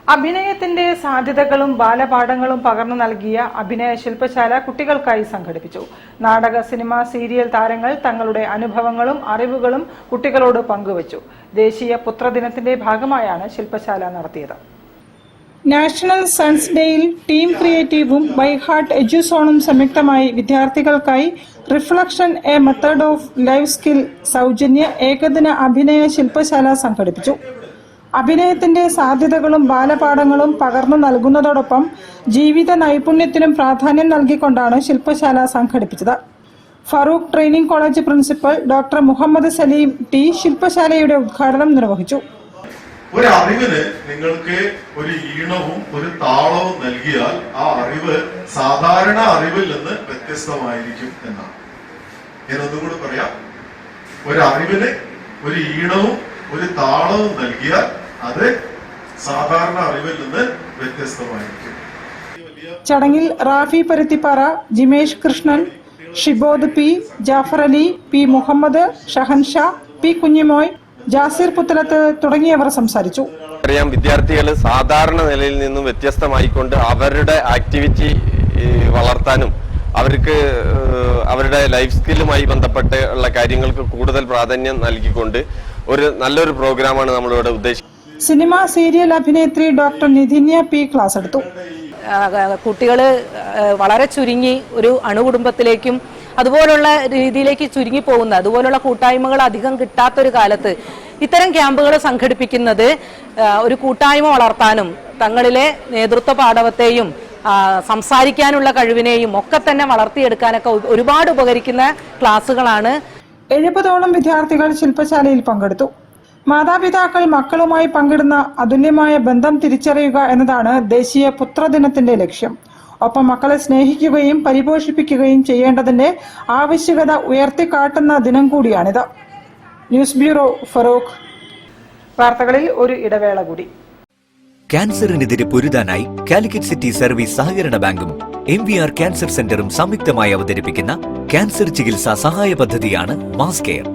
അഭിനയത്തിന്റെ സാധ്യതകളും ബാലപാഠങ്ങളും പകർന്നു നൽകിയ അഭിനയ ശില്പശാല കുട്ടികൾക്കായി സംഘടിപ്പിച്ചു. നാടക, സിനിമ, സീരിയൽ താരങ്ങൾ തങ്ങളുടെ അനുഭവങ്ങളും അറിവുകളും കുട്ടികളോട് പങ്കുവച്ചു. ദേശീയ പുത്രദിനത്തിന്റെ ഭാഗമായാണ് ശില്പശാല നടത്തിയത്. നാഷണൽ സയൻസ് ഡേയിൽ ടീം ക്രിയേറ്റീവും ബൈ ഹാർട്ട് എഡ്യൂസോണും സംയുക്തമായി വിദ്യാർത്ഥികൾക്കായി reflection A method of life skill സൗജന്യ ഏകദിന അഭിനയ ശില്പശാല സംഘടിപ്പിച്ചു. അഭിനയത്തിന്റെ സാധ്യതകളും ബാലപാഠങ്ങളും പകർന്നു നൽകുന്നതോടൊപ്പം ജീവിത നൈപുണ്യത്തിനും പ്രാധാന്യം നൽകിക്കൊണ്ടാണ് ശില്പശാല സംഘടിപ്പിച്ചത്. Farook training college principal doctor Muhammad Saleem T ശില്പശാലയുടെ ഉദ്ഘാടനം നിർവഹിച്ചു. ഒരു അറിവിന് നിങ്ങൾക്ക് ഒരു ഈണവും ഒരു താളവും നൽകിയാൽ ആ അറിവ് സാധാരണ അറിവിൽ നിന്ന് വ്യത്യസ്തമായിരിക്കും എന്നാണ്. ഞാനൊന്നുകൂടി പറയാം. ഒരു അറിവിന് ഒരു ഈണവും ഒരു താളവും നൽകിയാൽ അത് സാധാരണ അറിവിൽ നിന്ന് വ്യത്യസ്തമായിരിക്കും. ചടങ്ങിൽ Rafi Paruthippara, Jimesh Krishnan, Shibod P, Jafar Ali, P Muhammad, Shahansha, P Kunhimoy, Jasir Puthalath തുടങ്ങിയവർ സംസാരിച്ചു. അറിയാം, വിദ്യാർത്ഥികൾ സാധാരണ നിലയിൽ നിന്നും വ്യത്യസ്തമായിക്കൊണ്ട് അവരുടെ ആക്ടിവിറ്റി വളർത്താനും അവർക്ക് അവരുടെ ലൈഫ് സ്കില്ലുമായി ബന്ധപ്പെട്ടുള്ള കാര്യങ്ങൾക്ക് കൂടുതൽ പ്രാധാന്യം നൽകിക്കൊണ്ട് ഒരു നല്ലൊരു പ്രോഗ്രാമാണ് നമ്മളിവിടെ ഉദ്ദേശിക്കുന്നത്. സിനിമ, സീരിയൽ അഭിനേത്രി ഡോക്ടർ നിധിന്യ പി ക്ലാസ് എടുത്തു. കുട്ടികൾ വളരെ ചുരുങ്ങി ഒരു അണുകുടുംബത്തിലേക്കും അതുപോലുള്ള രീതിയിലേക്ക് ചുരുങ്ങി പോകുന്ന അതുപോലുള്ള കൂട്ടായ്മകൾ അധികം കിട്ടാത്തൊരു കാലത്ത് ഇത്തരം ക്യാമ്പുകൾ സംഘടിപ്പിക്കുന്നത് ഒരു കൂട്ടായ്മ വളർത്താനും തങ്ങളിലെ നേതൃത്വ പാടവത്തെയും സംസാരിക്കാനുള്ള കഴിവിനെയും ഒക്കെ തന്നെ വളർത്തിയെടുക്കാനൊക്കെ ഒരുപാട് ഉപകരിക്കുന്ന ക്ലാസുകളാണ്. 70ഓളം വിദ്യാർത്ഥികൾ ശില്പശാലയിൽ പങ്കെടുത്തു. മാതാപിതാക്കൾ മക്കളുമായി പങ്കിടുന്ന അതുല്യമായ ബന്ധം തിരിച്ചറിയുക എന്നതാണ് ദേശീയ പുത്രദിനത്തിന്റെ ലക്ഷ്യം. ഒപ്പം മക്കളെ സ്നേഹിക്കുകയും പരിപോഷിപ്പിക്കുകയും ചെയ്യേണ്ടതിന്റെ ആവശ്യകത ഉയർത്തിക്കാട്ടുന്ന ദിനം കൂടിയാണിത്. News bureau, Farook. വാർത്തകളിൽ ഒരു ഇടവേള കൂടി. ക്യാൻസറിനെതിരെ പൊരുതാനായി കാലിക്കറ്റ് സിറ്റി സർവീസ് സഹകരണ ബാങ്കും MVR ക്യാൻസർ സെന്ററും സംയുക്തമായി അവതരിപ്പിക്കുന്ന ക്യാൻസർ ചികിത്സാ സഹായ പദ്ധതിയാണ് മാസ് കെയർ.